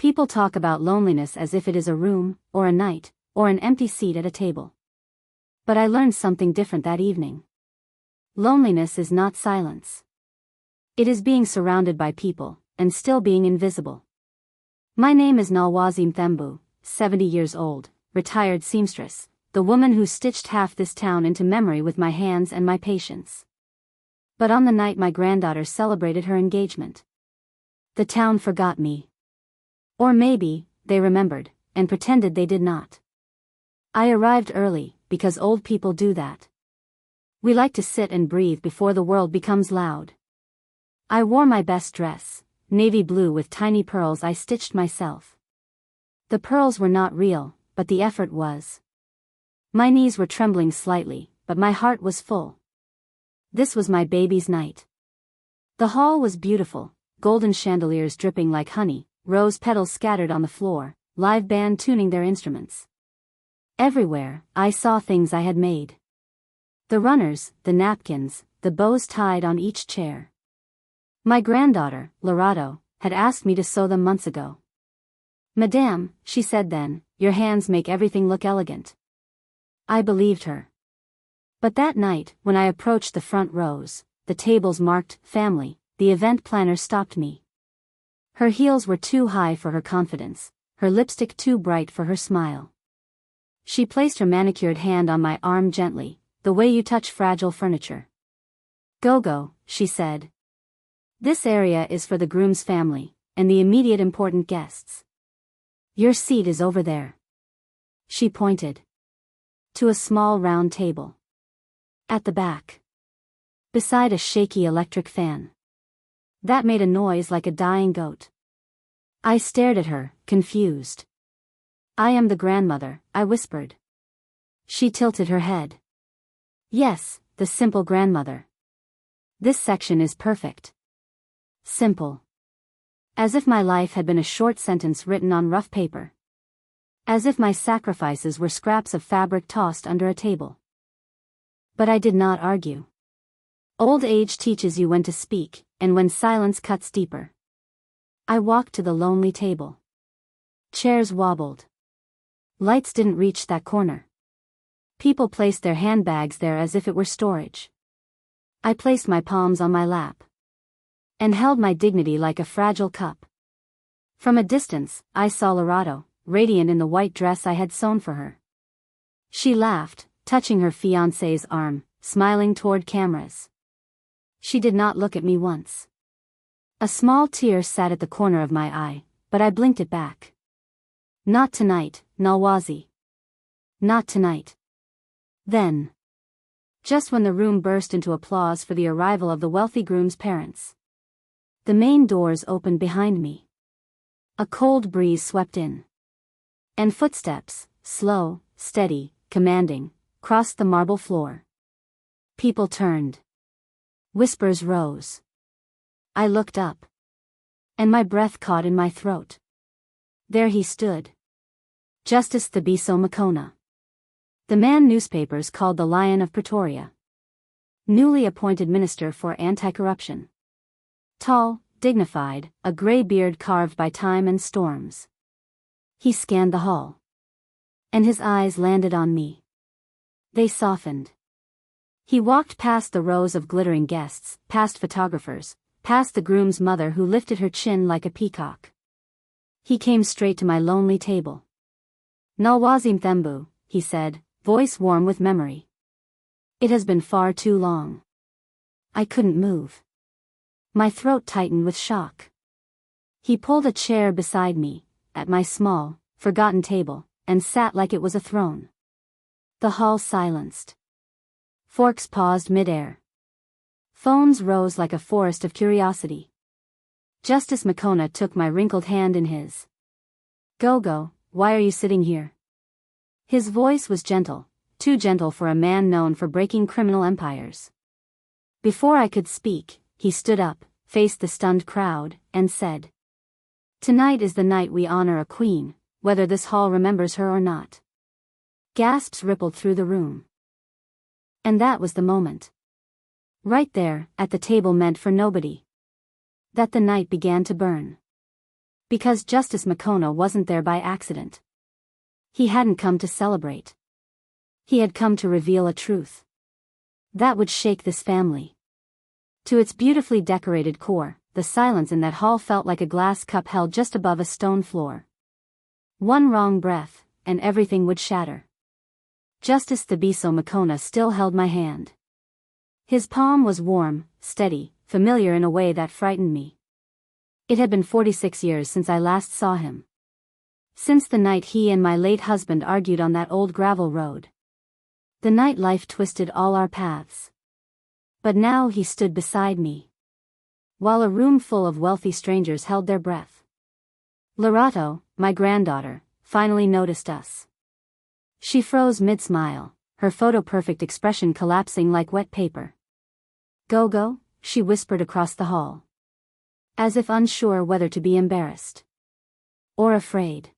People talk about loneliness as if it is a room, or a night, or an empty seat at a table. But I learned something different that evening. Loneliness is not silence. It is being surrounded by people, and still being invisible. My name is Nolwazi Mthembu, 70 years old, retired seamstress, the woman who stitched half this town into memory with my hands and my patience. But on the night my granddaughter celebrated her engagement, the town forgot me. Or maybe, they remembered, and pretended they did not. I arrived early, because old people do that. We like to sit and breathe before the world becomes loud. I wore my best dress, navy blue with tiny pearls I stitched myself. The pearls were not real, but the effort was. My knees were trembling slightly, but my heart was full. This was my baby's night. The hall was beautiful, golden chandeliers dripping like honey, rose petals scattered on the floor, live band tuning their instruments. Everywhere, I saw things I had made. The runners, the napkins, the bows tied on each chair. My granddaughter, Lorado, had asked me to sew them months ago. "Madame," she said then, "your hands make everything look elegant." I believed her. But that night, when I approached the front rows, the tables marked family, the event planner stopped me. Her heels were too high for her confidence, her lipstick too bright for her smile. She placed her manicured hand on my arm gently, the way you touch fragile furniture. "Gogo," she said. "This area is for the groom's family, and the immediate important guests. Your seat is over there." She pointed to a small round table at the back, beside a shaky electric fan that made a noise like a dying goat. I stared at her, confused. "I am the grandmother," I whispered. She tilted her head. "Yes, the simple grandmother. This section is perfect." Simple. As if my life had been a short sentence written on rough paper. As if my sacrifices were scraps of fabric tossed under a table. But I did not argue. Old age teaches you when to speak, and when silence cuts deeper. I walked to the lonely table. Chairs wobbled. Lights didn't reach that corner. People placed their handbags there as if it were storage. I placed my palms on my lap and held my dignity like a fragile cup. From a distance, I saw Lorado, radiant in the white dress I had sewn for her. She laughed, touching her fiancé's arm, smiling toward cameras. She did not look at me once. A small tear sat at the corner of my eye, but I blinked it back. "Not tonight, Nolwazi. Not tonight." Then, just when the room burst into applause for the arrival of the wealthy groom's parents, the main doors opened behind me. A cold breeze swept in. And footsteps, slow, steady, commanding, crossed the marble floor. People turned. Whispers rose. I looked up. And my breath caught in my throat. There he stood. Justice Mokoena. The man newspapers called the Lion of Pretoria. Newly appointed Minister for Anti-Corruption. Tall, dignified, a gray beard carved by time and storms. He scanned the hall. And his eyes landed on me. They softened. He walked past the rows of glittering guests, past photographers, past the groom's mother who lifted her chin like a peacock. He came straight to my lonely table. "Nolwazi Mthembu," he said, voice warm with memory. "It has been far too long." I couldn't move. My throat tightened with shock. He pulled a chair beside me, at my small, forgotten table, and sat like it was a throne. The hall silenced. Forks paused mid-air. Phones rose like a forest of curiosity. Justice Mokoena took my wrinkled hand in his. "Gogo, why are you sitting here?" His voice was gentle, too gentle for a man known for breaking criminal empires. Before I could speak, he stood up, faced the stunned crowd, and said, "Tonight is the night we honor a queen, whether this hall remembers her or not." Gasps rippled through the room. And that was the moment. Right there, at the table meant for nobody. That the night began to burn. Because Justice Mokoena wasn't there by accident. He hadn't come to celebrate. He had come to reveal a truth that would shake this family to its beautifully decorated core. The silence in that hall felt like a glass cup held just above a stone floor. One wrong breath, and everything would shatter. Justice Thabiso Mokoena still held my hand. His palm was warm, steady, familiar in a way that frightened me. It had been 46 years since I last saw him. Since the night he and my late husband argued on that old gravel road. The night life twisted all our paths. But now he stood beside me, while a room full of wealthy strangers held their breath. Lorato, my granddaughter, finally noticed us. She froze mid-smile, her photo-perfect expression collapsing like wet paper. "Gogo," she whispered across the hall, as if unsure whether to be embarrassed or afraid.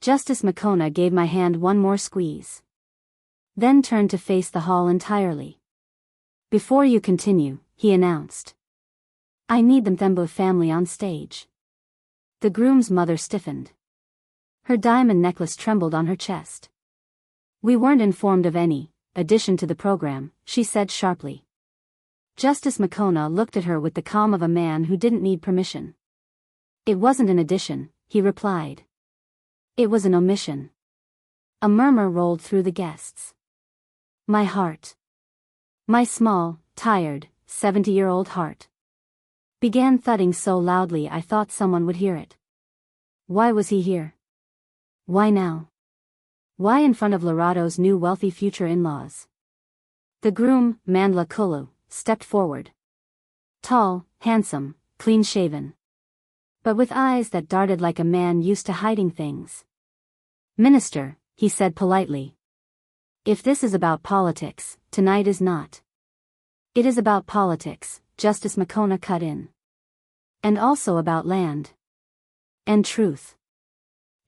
Justice Mokoena gave my hand one more squeeze, then turned to face the hall entirely. "Before you continue," he announced, "I need the Mthembu family on stage." The groom's mother stiffened. Her diamond necklace trembled on her chest. "We weren't informed of any addition to the program," she said sharply. Justice Mokoena looked at her with the calm of a man who didn't need permission. "It wasn't an addition," he replied. "It was an omission." A murmur rolled through the guests. My heart, my small, tired, 70-year-old heart, began thudding so loudly I thought someone would hear it. Why was he here? Why now? Why in front of Lorato's new wealthy future in-laws? The groom, Mandla Kulu, stepped forward. Tall, handsome, clean-shaven, but with eyes that darted like a man used to hiding things. "Minister," he said politely, "if this is about politics, tonight is not." "It is about politics," Justice Mokoena cut in. "And also about land. And truth.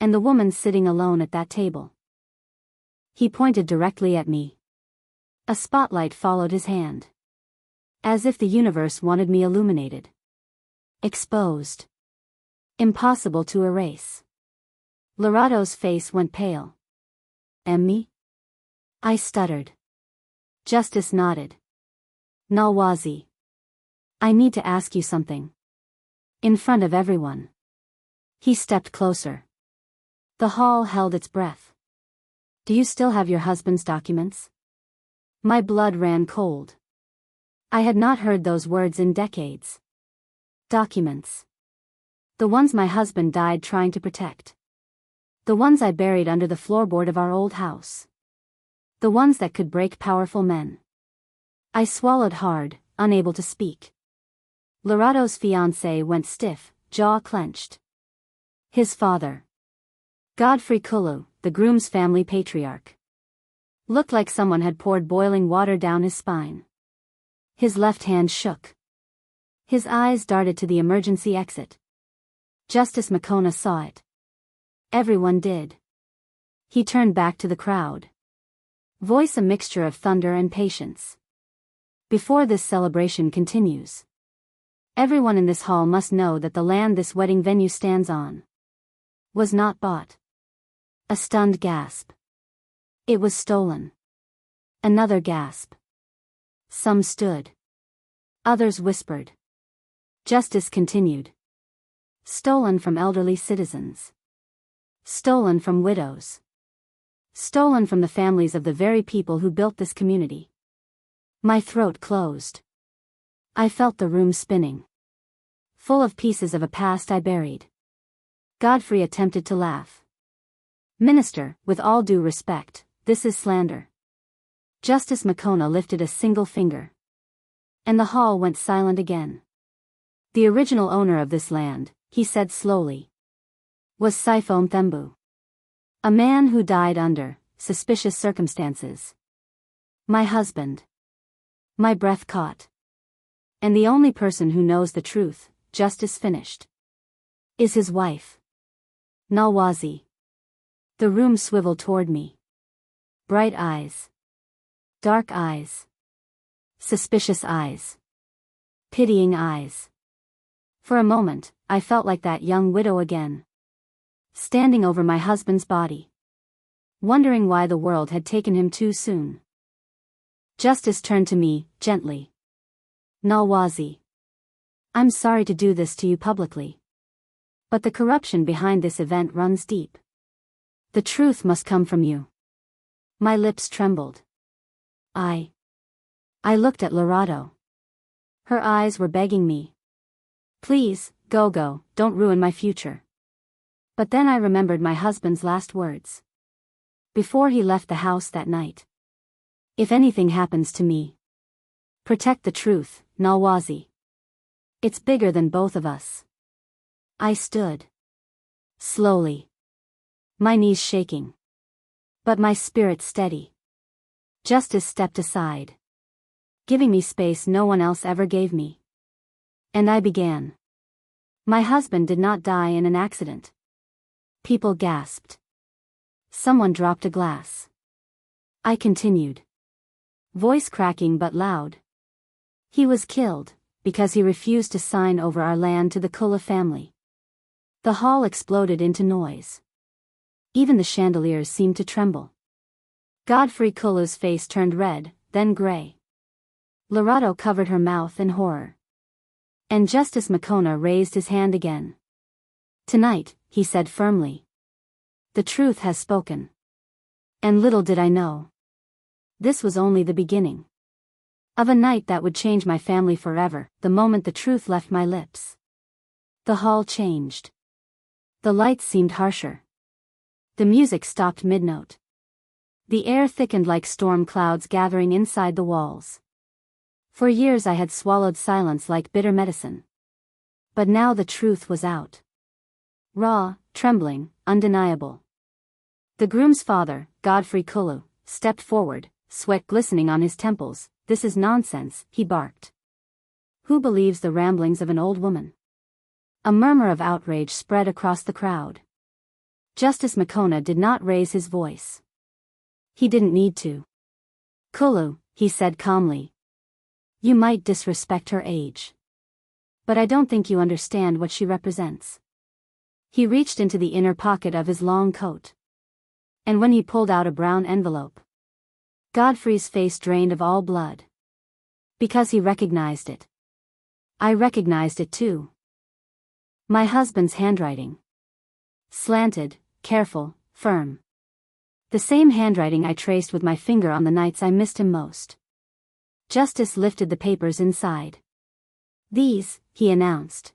And the woman sitting alone at that table." He pointed directly at me. A spotlight followed his hand, as if the universe wanted me illuminated. Exposed. Impossible to erase. Lorato's face went pale. "And me?" I stuttered. Justice nodded. "Nolwazi, I need to ask you something. In front of everyone." He stepped closer. The hall held its breath. "Do you still have your husband's documents?" My blood ran cold. I had not heard those words in decades. Documents. The ones my husband died trying to protect. The ones I buried under the floorboard of our old house. The ones that could break powerful men. I swallowed hard, unable to speak. Lorato's fiancé went stiff, jaw clenched. His father, Godfrey Kulu, the groom's family patriarch, looked like someone had poured boiling water down his spine. His left hand shook. His eyes darted to the emergency exit. Justice Mokoena saw it. Everyone did. He turned back to the crowd. Voice a mixture of thunder and patience. "Before this celebration continues, everyone in this hall must know that the land this wedding venue stands on was not bought." A stunned gasp. "It was stolen." Another gasp. Some stood. Others whispered. Justice continued. "Stolen from elderly citizens. Stolen from widows. Stolen from the families of the very people who built this community." My throat closed. I felt the room spinning, full of pieces of a past I buried. Godfrey attempted to laugh. "Minister, with all due respect, this is slander." Justice Mokoena lifted a single finger, and the hall went silent again. "The original owner of this land," he said slowly, "was Sifo Mthembu. A man who died under suspicious circumstances. My husband." My breath caught. "And the only person who knows the truth," Justice finished, "is his wife. Nolwazi." The room swiveled toward me. Bright eyes. Dark eyes. Suspicious eyes. Pitying eyes. For a moment, I felt like that young widow again. Standing over my husband's body. Wondering why the world had taken him too soon. Justice turned to me, gently. Nolwazi. I'm sorry to do this to you publicly. But the corruption behind this event runs deep. The truth must come from you. My lips trembled. I looked at Lorado. Her eyes were begging me. Please, Gogo, don't ruin my future. But then I remembered my husband's last words. Before he left the house that night. If anything happens to me. Protect the truth, Nolwazi. It's bigger than both of us. I stood. Slowly. My knees shaking. But my spirit steady. Justice stepped aside. Giving me space no one else ever gave me. And I began. My husband did not die in an accident. People gasped. Someone dropped a glass. I continued. Voice cracking but loud. He was killed, because he refused to sign over our land to the Kula family. The hall exploded into noise. Even the chandeliers seemed to tremble. Godfrey Kulu's face turned red, then gray. Lorado covered her mouth in horror. And Justice Mokoena raised his hand again. Tonight, he said firmly. The truth has spoken. And little did I know. This was only the beginning. Of a night that would change my family forever, the moment the truth left my lips. The hall changed. The lights seemed harsher. The music stopped mid-note. The air thickened like storm clouds gathering inside the walls. For years I had swallowed silence like bitter medicine. But now the truth was out. Raw, trembling, undeniable. The groom's father, Godfrey Kulu, stepped forward, sweat glistening on his temples. This is nonsense, he barked. Who believes the ramblings of an old woman? A murmur of outrage spread across the crowd. Justice Mokoena did not raise his voice. He didn't need to. Kulu, he said calmly. You might disrespect her age. But I don't think you understand what she represents. He reached into the inner pocket of his long coat. And when he pulled out a brown envelope, Godfrey's face drained of all blood. Because he recognized it. I recognized it too. My husband's handwriting. Slanted, careful, firm. The same handwriting I traced with my finger on the nights I missed him most. Justice lifted the papers inside. These, he announced,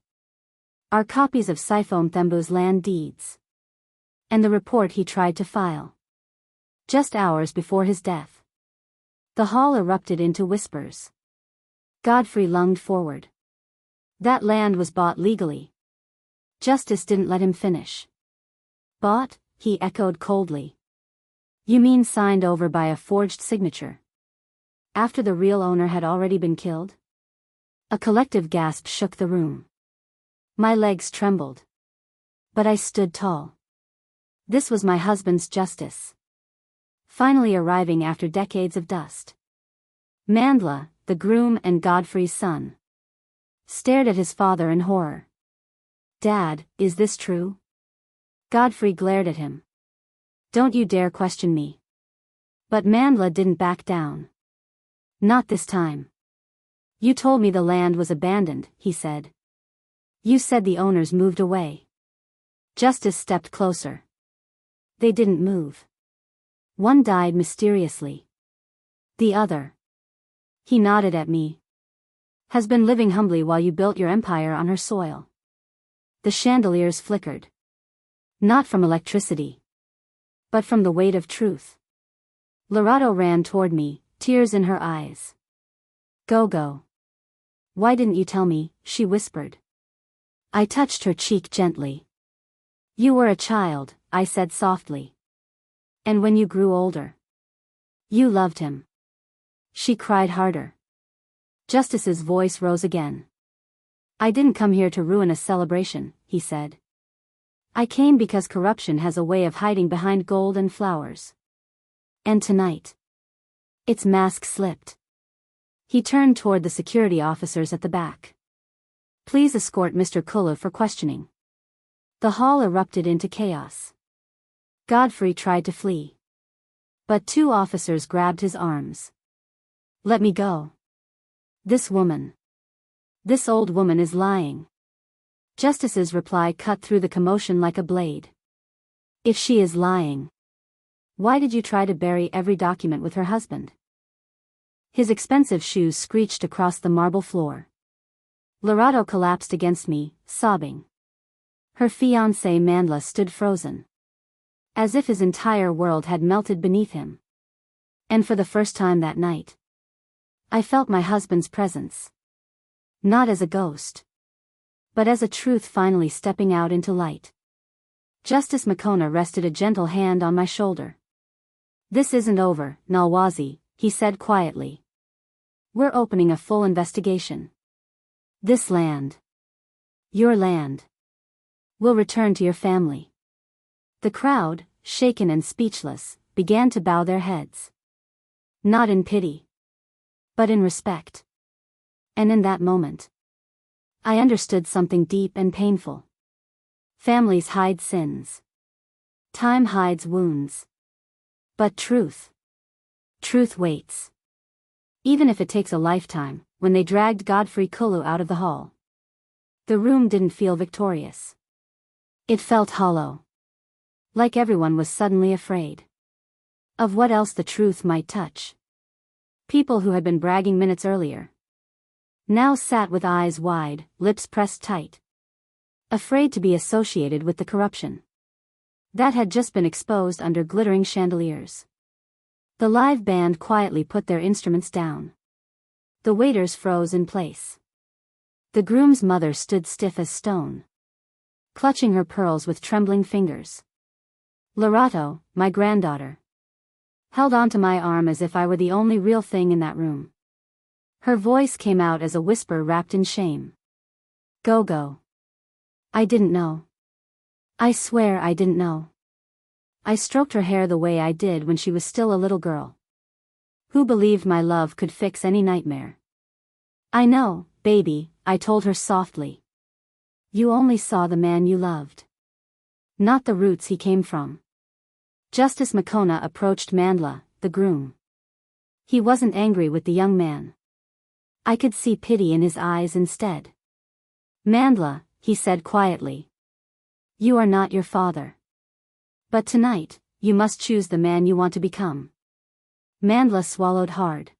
are copies of Siphon Thembu's land deeds. And the report he tried to file. Just hours before his death. The hall erupted into whispers. Godfrey lunged forward. That land was bought legally. Justice didn't let him finish. Bought, he echoed coldly. You mean signed over by a forged signature? After the real owner had already been killed? A collective gasp shook the room. My legs trembled. But I stood tall. This was my husband's justice. Finally arriving after decades of dust. Mandla, the groom and Godfrey's son, stared at his father in horror. Dad, is this true? Godfrey glared at him. Don't you dare question me. But Mandla didn't back down. Not this time. You told me the land was abandoned, he said. You said the owners moved away. Justice stepped closer. They didn't move. One died mysteriously. The other. He nodded at me. Has been living humbly while you built your empire on her soil. The chandeliers flickered. Not from electricity. But from the weight of truth. Lorado ran toward me, tears in her eyes. Gogo. Why didn't you tell me, she whispered. I touched her cheek gently. You were a child, I said softly. And when you grew older. You loved him. She cried harder. Justice's voice rose again. I didn't come here to ruin a celebration, he said. I came because corruption has a way of hiding behind gold and flowers. And tonight. Its mask slipped. He turned toward the security officers at the back. Please escort Mr. Kulu for questioning. The hall erupted into chaos. Godfrey tried to flee. But two officers grabbed his arms. Let me go. This old woman is lying. Justice's reply cut through the commotion like a blade. If she is lying, why did you try to bury every document with her husband? His expensive shoes screeched across the marble floor. Lorato collapsed against me, sobbing. Her fiancé Mandla stood frozen, as if his entire world had melted beneath him. And for the first time that night, I felt my husband's presence. Not as a ghost, but as a truth finally stepping out into light. Justice Mokoena rested a gentle hand on my shoulder. This isn't over, Nolwazi, he said quietly. We're opening a full investigation. This land, your land, will return to your family. The crowd, shaken and speechless, began to bow their heads. Not in pity, but in respect. And in that moment, I understood something deep and painful. Families hide sins. Time hides wounds. But truth waits. Even if it takes a lifetime. When they dragged Godfrey Kulu out of the hall, the room didn't feel victorious. It felt hollow. Like everyone was suddenly afraid of what else the truth might touch. People who had been bragging minutes earlier now sat with eyes wide, lips pressed tight, afraid to be associated with the corruption that had just been exposed under glittering chandeliers. The live band quietly put their instruments down. The waiters froze in place. The groom's mother stood stiff as stone, clutching her pearls with trembling fingers. Lorato, my granddaughter, held onto my arm as if I were the only real thing in that room. Her voice came out as a whisper wrapped in shame. Gogo. I didn't know. I swear I didn't know. I stroked her hair the way I did when she was still a little girl. Who believed my love could fix any nightmare? I know, baby, I told her softly. You only saw the man you loved, not the roots he came from. Justice Mokoena approached Mandla, the groom. He wasn't angry with the young man. I could see pity in his eyes instead. Mandla, he said quietly. You are not your father. But tonight, you must choose the man you want to become. Mandla swallowed hard.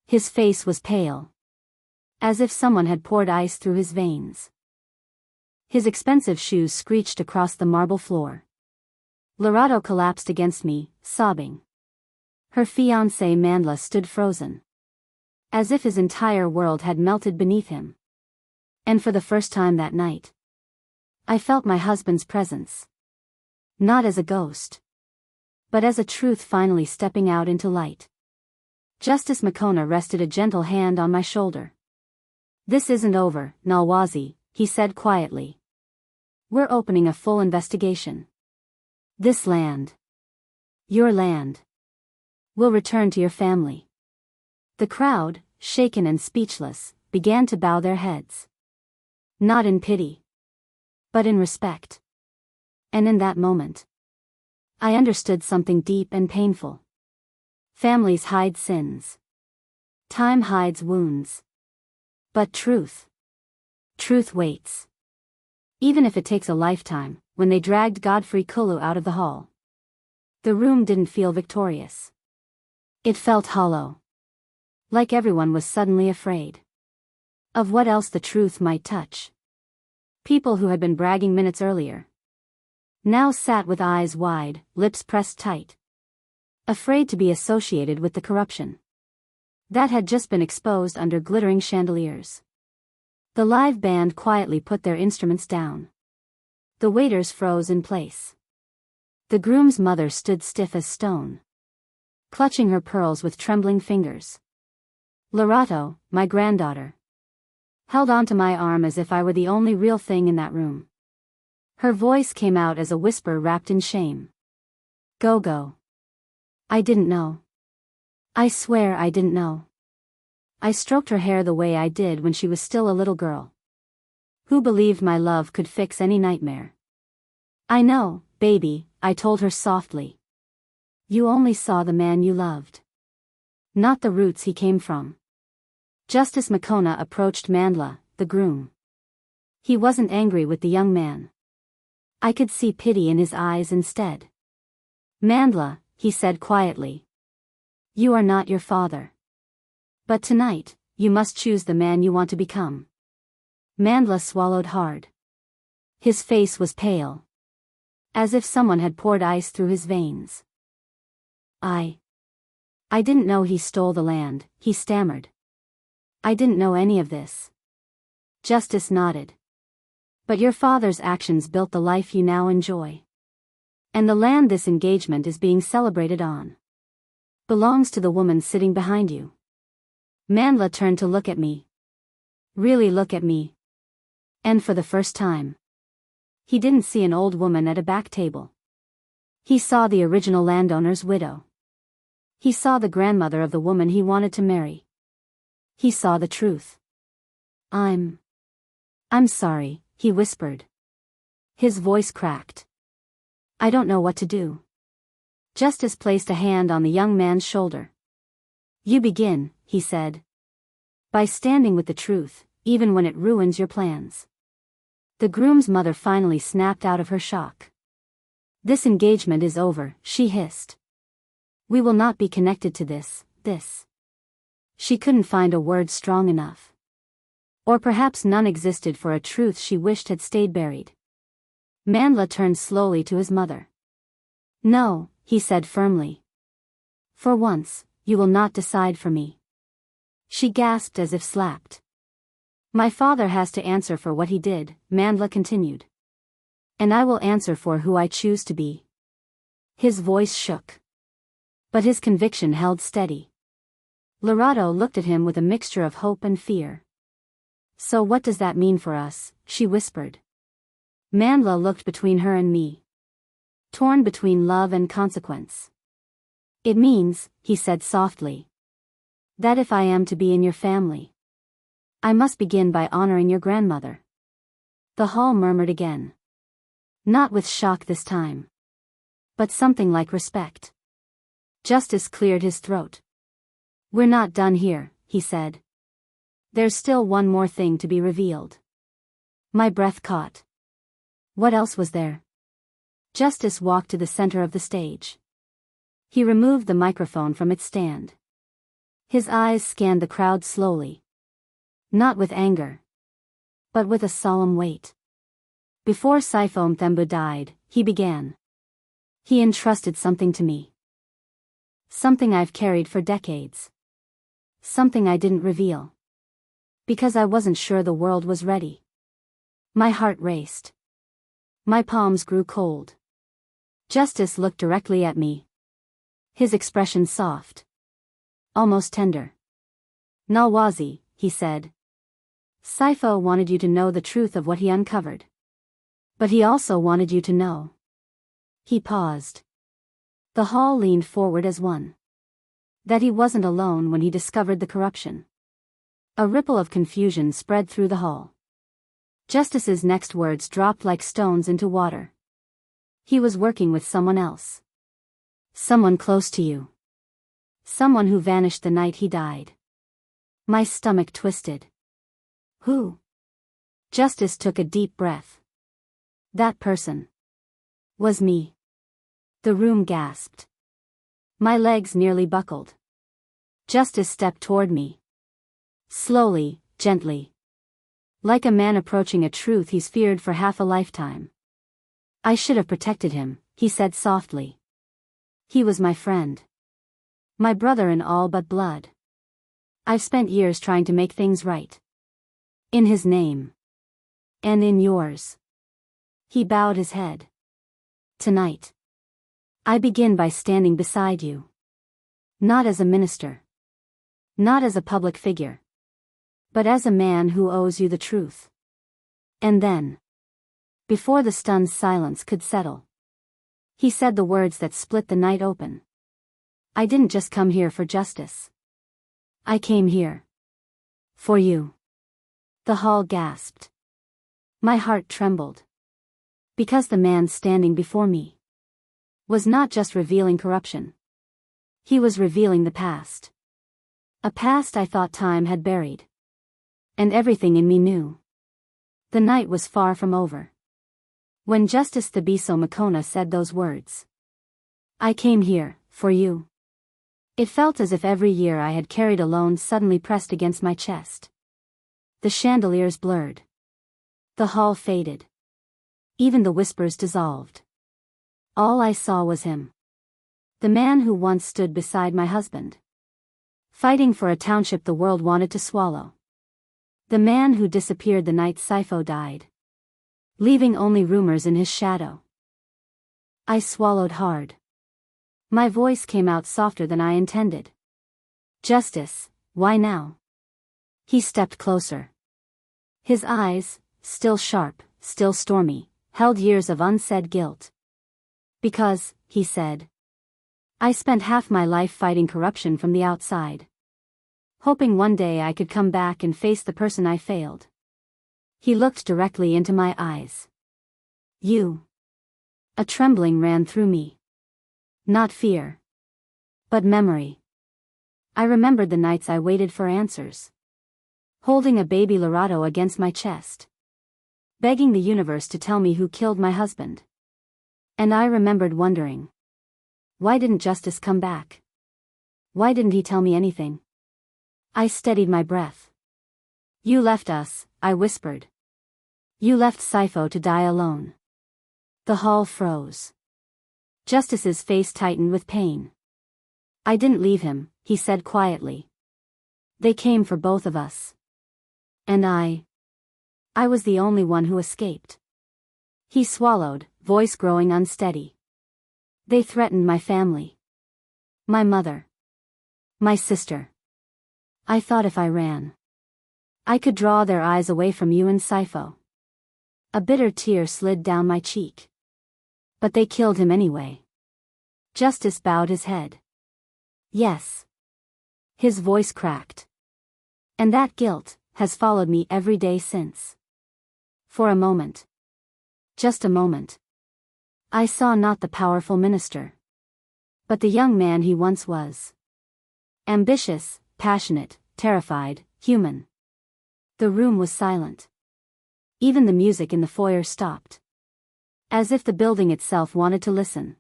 His face was pale, as if someone had poured ice through his veins. His expensive shoes screeched across the marble floor. Lorato collapsed against me, sobbing. Her fiancé Mandla stood frozen, as if his entire world had melted beneath him. And for the first time that night, I felt my husband's presence. Not as a ghost, but as a truth finally stepping out into light. Justice Mokoena rested a gentle hand on my shoulder. This isn't over, Nolwazi, he said quietly. We're opening a full investigation. This land, your land, will return to your family. The crowd, shaken and speechless, began to bow their heads. Not in pity, but in respect. And in that moment, I understood something deep and painful. Families hide sins. Time hides wounds. But truth waits. Even if it takes a lifetime. When they dragged Godfrey Kulu out of the hall, the room didn't feel victorious. It felt hollow. Like everyone was suddenly afraid of what else the truth might touch. People who had been bragging minutes earlier now sat with eyes wide, lips pressed tight, afraid to be associated with the corruption that had just been exposed under glittering chandeliers. The live band quietly put their instruments down. The waiters froze in place. The groom's mother stood stiff as stone, clutching her pearls with trembling fingers. Lorato, my granddaughter, held onto my arm as if I were the only real thing in that room. Her voice came out as a whisper wrapped in shame. Gogo. I didn't know. I swear I didn't know. I stroked her hair the way I did when she was still a little girl. Who believed my love could fix any nightmare? I know, baby, I told her softly. You only saw the man you loved, not the roots he came from. Justice Mokoena approached Mandla, the groom. He wasn't angry with the young man. I could see pity in his eyes instead. Mandla, he said quietly. You are not your father. But tonight, you must choose the man you want to become. Mandla swallowed hard. His face was pale, as if someone had poured ice through his veins. I didn't know he stole the land, he stammered. I didn't know any of this. Justice nodded. But your father's actions built the life you now enjoy. And the land this engagement is being celebrated on belongs to the woman sitting behind you. Mandla turned to look at me. Really look at me. And for the first time, he didn't see an old woman at a back table. He saw the original landowner's widow. He saw the grandmother of the woman he wanted to marry. He saw the truth. I'm sorry, he whispered. His voice cracked. I don't know what to do. Justice placed a hand on the young man's shoulder. You begin, he said. By standing with the truth, even when it ruins your plans. The groom's mother finally snapped out of her shock. This engagement is over, she hissed. We will not be connected to this. She couldn't find a word strong enough. Or perhaps none existed for a truth she wished had stayed buried. Mandla turned slowly to his mother. No, he said firmly. For once, you will not decide for me. She gasped as if slapped. My father has to answer for what he did, Mandla continued. And I will answer for who I choose to be. His voice shook. But his conviction held steady. Lorado looked at him with a mixture of hope and fear. So what does that mean for us? She whispered. Mandla looked between her and me. Torn between love and consequence. It means, he said softly, that if I am to be in your family, I must begin by honoring your grandmother. The hall murmured again. Not with shock this time, but something like respect. Justice cleared his throat. We're not done here, he said. There's still one more thing to be revealed. My breath caught. What else was there? Justice walked to the center of the stage. He removed the microphone from its stand. His eyes scanned the crowd slowly. Not with anger, but with a solemn weight. Before Sifo Mthembu died, he began. He entrusted something to me. Something I've carried for decades. Something I didn't reveal. Because I wasn't sure the world was ready. My heart raced. My palms grew cold. Justice looked directly at me. His expression soft. Almost tender. Nolwazi, he said. Sifo wanted you to know the truth of what he uncovered. But he also wanted you to know. He paused. The hall leaned forward as one. That he wasn't alone when he discovered the corruption. A ripple of confusion spread through the hall. Justice's next words dropped like stones into water. He was working with someone else. Someone close to you. Someone who vanished the night he died. My stomach twisted. Who? Justice took a deep breath. That person was me. The room gasped. My legs nearly buckled. Justice stepped toward me. Slowly, gently. Like a man approaching a truth he's feared for half a lifetime. I should have protected him, he said softly. He was my friend. My brother in all but blood. I've spent years trying to make things right. In his name. And in yours. He bowed his head. Tonight. I begin by standing beside you. Not as a minister. Not as a public figure. But as a man who owes you the truth. And then. Before the stunned silence could settle. He said the words that split the night open. I didn't just come here for justice. I came here. For you. The hall gasped. My heart trembled. Because the man standing before me was not just revealing corruption. He was revealing the past. A past I thought time had buried. And everything in me knew. The night was far from over. When Justice Mokoena said those words. I came here, for you. It felt as if every year I had carried alone suddenly pressed against my chest. The chandeliers blurred. The hall faded. Even the whispers dissolved. All I saw was him. The man who once stood beside my husband. Fighting for a township the world wanted to swallow. The man who disappeared the night Sifo died. Leaving only rumors in his shadow. I swallowed hard. My voice came out softer than I intended. Justice, why now? He stepped closer. His eyes, still sharp, still stormy, held years of unsaid guilt. Because, he said, I spent half my life fighting corruption from the outside. Hoping one day I could come back and face the person I failed. He looked directly into my eyes. You. A trembling ran through me. Not fear. But memory. I remembered the nights I waited for answers. Holding a baby Lorado against my chest. Begging the universe to tell me who killed my husband. And I remembered wondering. Why didn't Justice come back? Why didn't he tell me anything? I steadied my breath. You left us, I whispered. You left Sifo to die alone. The hall froze. Justice's face tightened with pain. I didn't leave him, he said quietly. They came for both of us. And I was the only one who escaped. He swallowed, voice growing unsteady. They threatened my family. My mother. My sister. I thought if I ran, I could draw their eyes away from you and Sifo. A bitter tear slid down my cheek. But they killed him anyway. Justice bowed his head. Yes. His voice cracked. And that guilt has followed me every day since. For a moment. Just a moment. I saw not the powerful minister. But the young man he once was. Ambitious, passionate, terrified, human. The room was silent. Even the music in the foyer stopped. As if the building itself wanted to listen.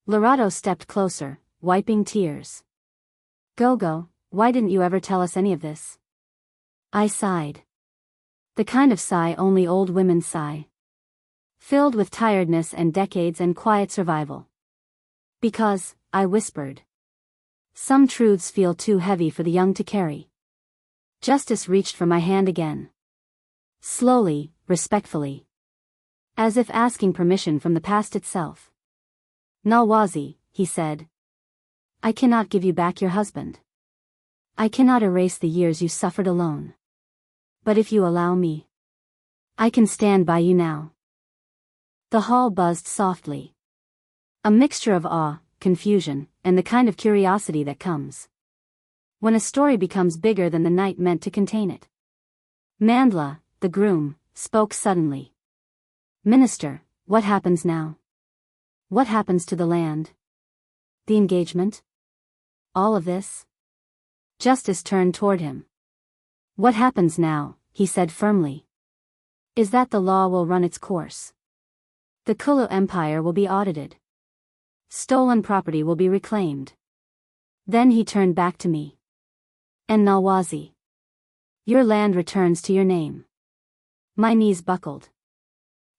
Lorado stepped closer, wiping tears. Gogo, why didn't you ever tell us any of this? I sighed. The kind of sigh only old women sigh. Filled with tiredness and decades and quiet survival. Because, I whispered. Some truths feel too heavy for the young to carry. Justice reached for my hand again. Slowly, respectfully. As if asking permission from the past itself. Nolwazi, he said. I cannot give you back your husband. I cannot erase the years you suffered alone. But if you allow me, I can stand by you now. The hall buzzed softly. A mixture of awe, confusion, and the kind of curiosity that comes when a story becomes bigger than the night meant to contain it. Mandla, the groom, spoke suddenly. Minister, what happens now? What happens to the land? The engagement? All of this? Justice turned toward him. What happens now, he said firmly, is that the law will run its course. The Kulu Empire will be audited. Stolen property will be reclaimed. Then he turned back to me. And Nolwazi. Your land returns to your name. My knees buckled.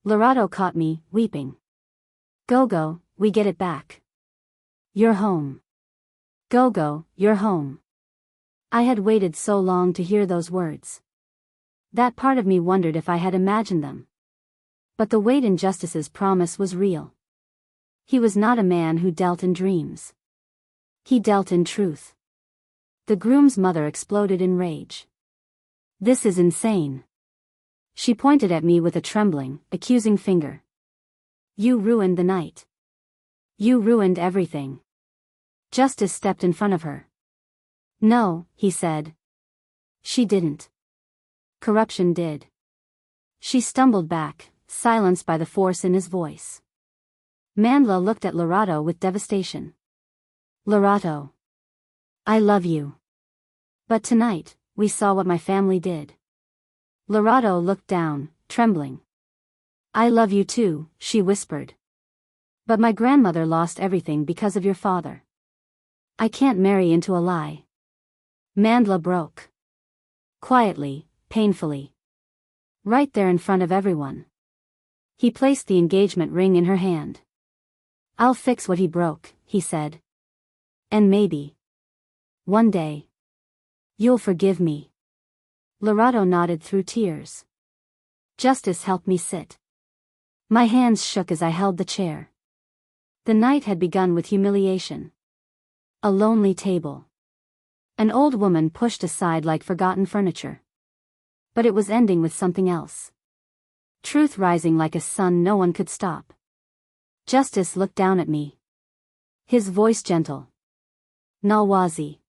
Lorado caught me, weeping. Gogo, we get it back. You're home. Gogo, you're home. I had waited so long to hear those words. That part of me wondered if I had imagined them. But the weight in Justice's promise was real. He was not a man who dealt in dreams. He dealt in truth. The groom's mother exploded in rage. This is insane. She pointed at me with a trembling, accusing finger. You ruined the night. You ruined everything. Justice stepped in front of her. No, he said. She didn't. Corruption did. She stumbled back, silenced by the force in his voice. Mandla looked at Lerato with devastation. Lerato. I love you. But tonight, we saw what my family did. Lerato looked down, trembling. I love you too, she whispered. But my grandmother lost everything because of your father. I can't marry into a lie. Mandla broke. Quietly, painfully. Right there in front of everyone. He placed the engagement ring in her hand. I'll fix what he broke, he said. And maybe. One day. You'll forgive me. Lerato nodded through tears. Justice helped me sit. My hands shook as I held the chair. The night had begun with humiliation. A lonely table. An old woman pushed aside like forgotten furniture. But it was ending with something else. Truth rising like a sun no one could stop. Justice looked down at me. His voice gentle. Nolwazi.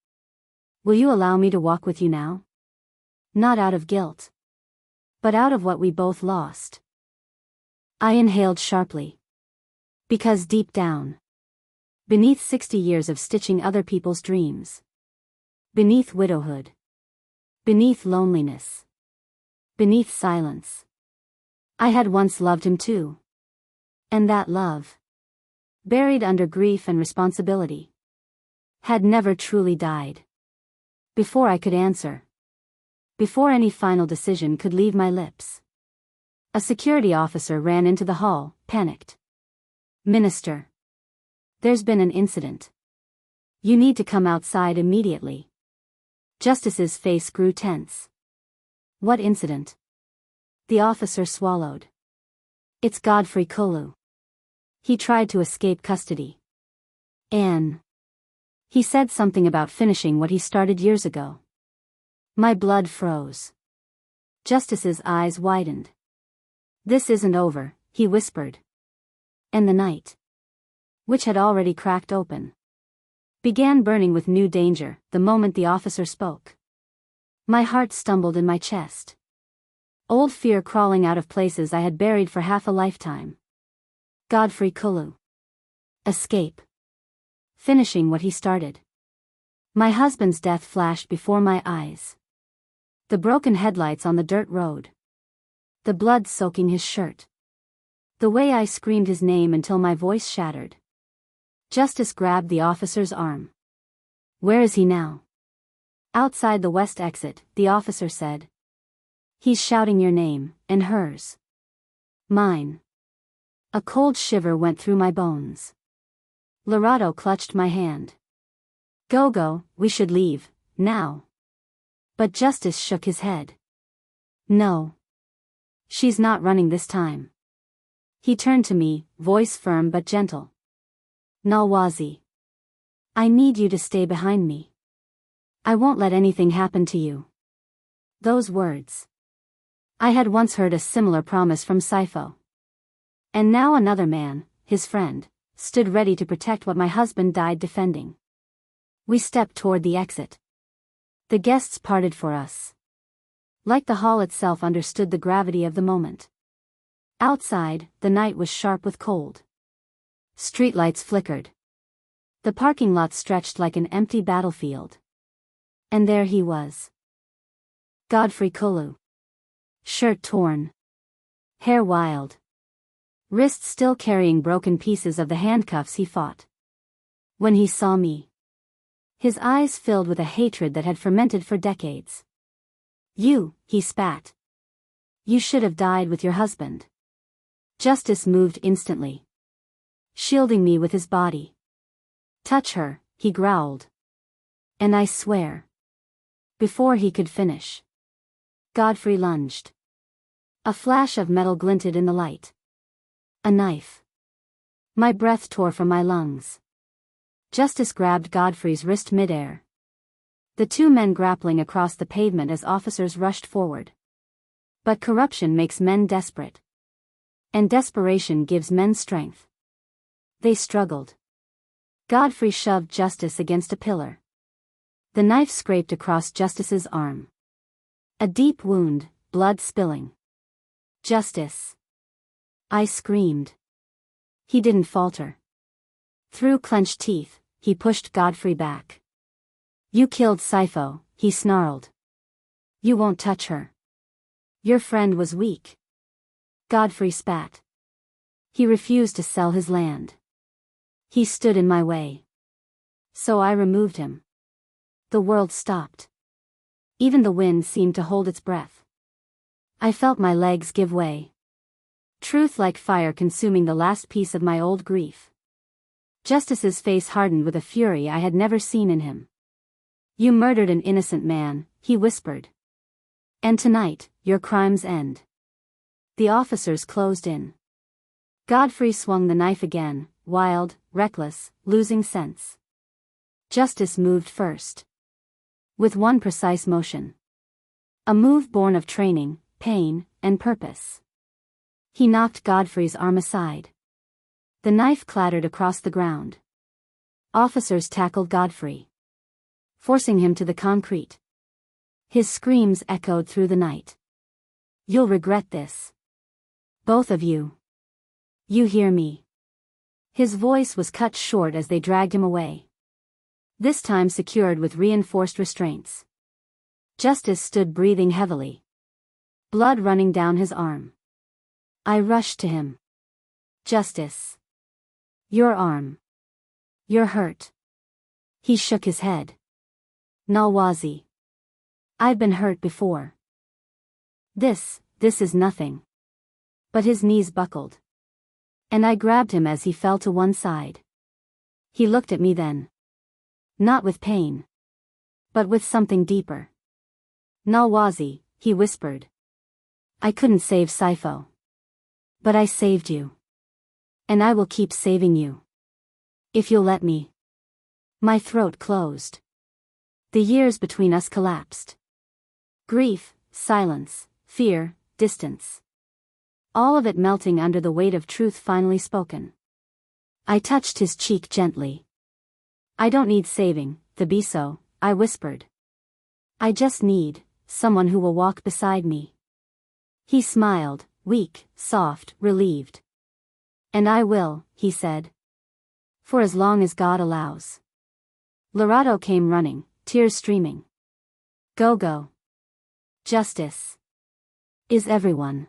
Will you allow me to walk with you now? Not out of guilt. But out of what we both lost. I inhaled sharply. Because deep down. Beneath 60 years of stitching other people's dreams. Beneath widowhood. Beneath loneliness. Beneath silence. I had once loved him too. And that love, buried under grief and responsibility, had never truly died. Before I could answer. Before any final decision could leave my lips. A security officer ran into the hall, panicked. Minister. There's been an incident. You need to come outside immediately. Justice's face grew tense. What incident? The officer swallowed. It's Godfrey Kulu. He tried to escape custody. Anne. He said something about finishing what he started years ago. My blood froze. Justice's eyes widened. This isn't over, he whispered. And the night, which had already cracked open, began burning with new danger the moment the officer spoke. My heart stumbled in my chest. Old fear crawling out of places I had buried for half a lifetime. Godfrey Kulu. Escape. Finishing what he started. My husband's death flashed before my eyes. The broken headlights on the dirt road. The blood soaking his shirt. The way I screamed his name until my voice shattered. Justice grabbed the officer's arm. Where is he now? Outside the west exit, the officer said. He's shouting your name, and hers. Mine. A cold shiver went through my bones. Lerato clutched my hand. Gogo, we should leave, now. But Justice shook his head. No. She's not running this time. He turned to me, voice firm but gentle. Nolwazi. I need you to stay behind me. I won't let anything happen to you. Those words. I had once heard a similar promise from Saifo. And now another man, his friend, stood ready to protect what my husband died defending. We stepped toward the exit. The guests parted for us. Like the hall itself understood the gravity of the moment. Outside, the night was sharp with cold. Streetlights flickered. The parking lot stretched like an empty battlefield. And there he was. Godfrey Kulu. Shirt torn. Hair wild. Wrists still carrying broken pieces of the handcuffs he fought. When he saw me, his eyes filled with a hatred that had fermented for decades. You, he spat. You should have died with your husband. Justice moved instantly. Shielding me with his body. Touch her, he growled. And I swear. Before he could finish. Godfrey lunged. A flash of metal glinted in the light. A knife. My breath tore from my lungs. Justice grabbed Godfrey's wrist midair. The two men grappling across the pavement as officers rushed forward. But corruption makes men desperate. And desperation gives men strength. They struggled. Godfrey shoved Justice against a pillar. The knife scraped across Justice's arm. A deep wound, blood spilling. Justice. I screamed. He didn't falter. Through clenched teeth, he pushed Godfrey back. You killed Sifo, he snarled. You won't touch her. Your friend was weak. Godfrey spat. He refused to sell his land. He stood in my way. So I removed him. The world stopped. Even the wind seemed to hold its breath. I felt my legs give way. Truth like fire consuming the last piece of my old grief. Justice's face hardened with a fury I had never seen in him. You murdered an innocent man, he whispered. And tonight, your crimes end. The officers closed in. Godfrey swung the knife again, wild, reckless, losing sense. Justice moved first. With one precise motion. A move born of training, pain, and purpose. He knocked Godfrey's arm aside. The knife clattered across the ground. Officers tackled Godfrey, forcing him to the concrete. His screams echoed through the night. You'll regret this. Both of you. You hear me? His voice was cut short as they dragged him away. This time secured with reinforced restraints. Justice stood breathing heavily. Blood running down his arm. I rushed to him. Justice. Your arm. You're hurt. He shook his head. Nolwazi. I've been hurt before. This is nothing. But his knees buckled. And I grabbed him as he fell to one side. He looked at me then. Not with pain. But with something deeper. Nolwazi, he whispered. I couldn't save Sifo. But I saved you. And I will keep saving you. If you'll let me. My throat closed. The years between us collapsed. Grief, silence, fear, distance. All of it melting under the weight of truth finally spoken. I touched his cheek gently. I don't need saving, Thabiso, I whispered. I just need someone who will walk beside me. He smiled, weak, soft, relieved. And I will, he said. For as long as God allows. Lorato came running, tears streaming. Gogo. Justice. Is everyone.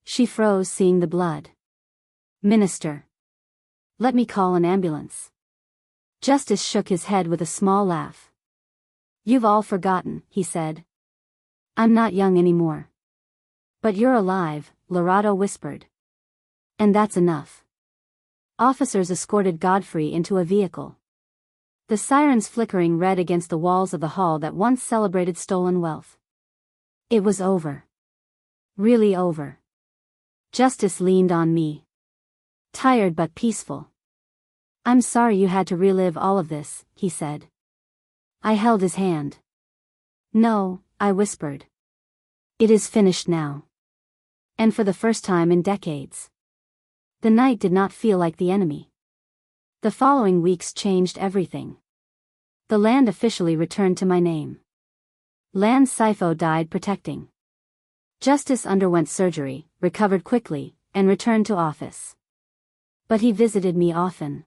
She froze seeing the blood. Minister. Let me call an ambulance. Justice shook his head with a small laugh. You've all forgotten, he said. I'm not young anymore. But you're alive, Lorato whispered. And that's enough. Officers escorted Godfrey into a vehicle. The sirens flickering red against the walls of the hall that once celebrated stolen wealth. It was over. Really over. Justice leaned on me. Tired but peaceful. I'm sorry you had to relive all of this, he said. I held his hand. No, I whispered. It is finished now. And for the first time in decades. The night did not feel like the enemy. The following weeks changed everything. The land officially returned to my name. Land Sifo died protecting. Justice underwent surgery, recovered quickly, and returned to office. But he visited me often.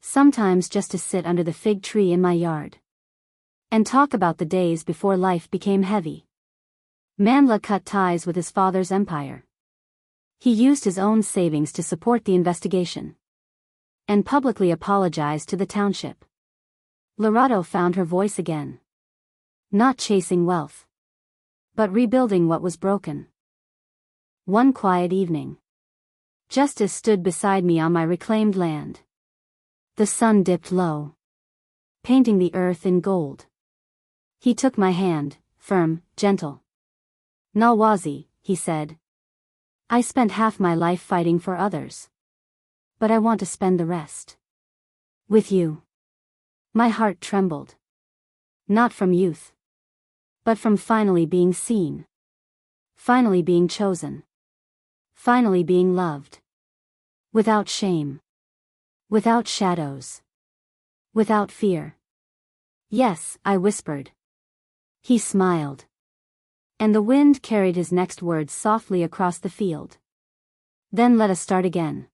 Sometimes just to sit under the fig tree in my yard. And talk about the days before life became heavy. Mandla cut ties with his father's empire. He used his own savings to support the investigation. And publicly apologized to the township. Lorato found her voice again. Not chasing wealth. But rebuilding what was broken. One quiet evening. Justice stood beside me on my reclaimed land. The sun dipped low. Painting the earth in gold. He took my hand, firm, gentle. Nolwazi, he said. I spent half my life fighting for others. But I want to spend the rest. With you. My heart trembled. Not from youth. But from finally being seen. Finally being chosen. Finally being loved. Without shame. Without shadows. Without fear. Yes, I whispered. He smiled. And the wind carried his next words softly across the field. Then let us start again.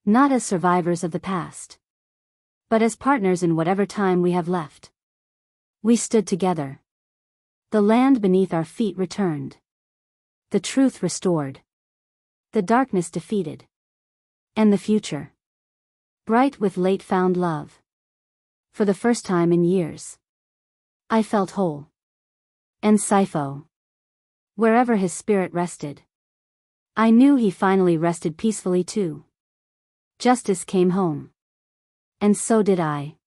Not as survivors of the past, but as partners in whatever time we have left. We stood together. The land beneath our feet returned. The truth restored. The darkness defeated. And the future, bright with late-found love. For the first time in years, I felt whole. And Sifo, wherever his spirit rested, I knew he finally rested peacefully too. Justice came home. And so did I.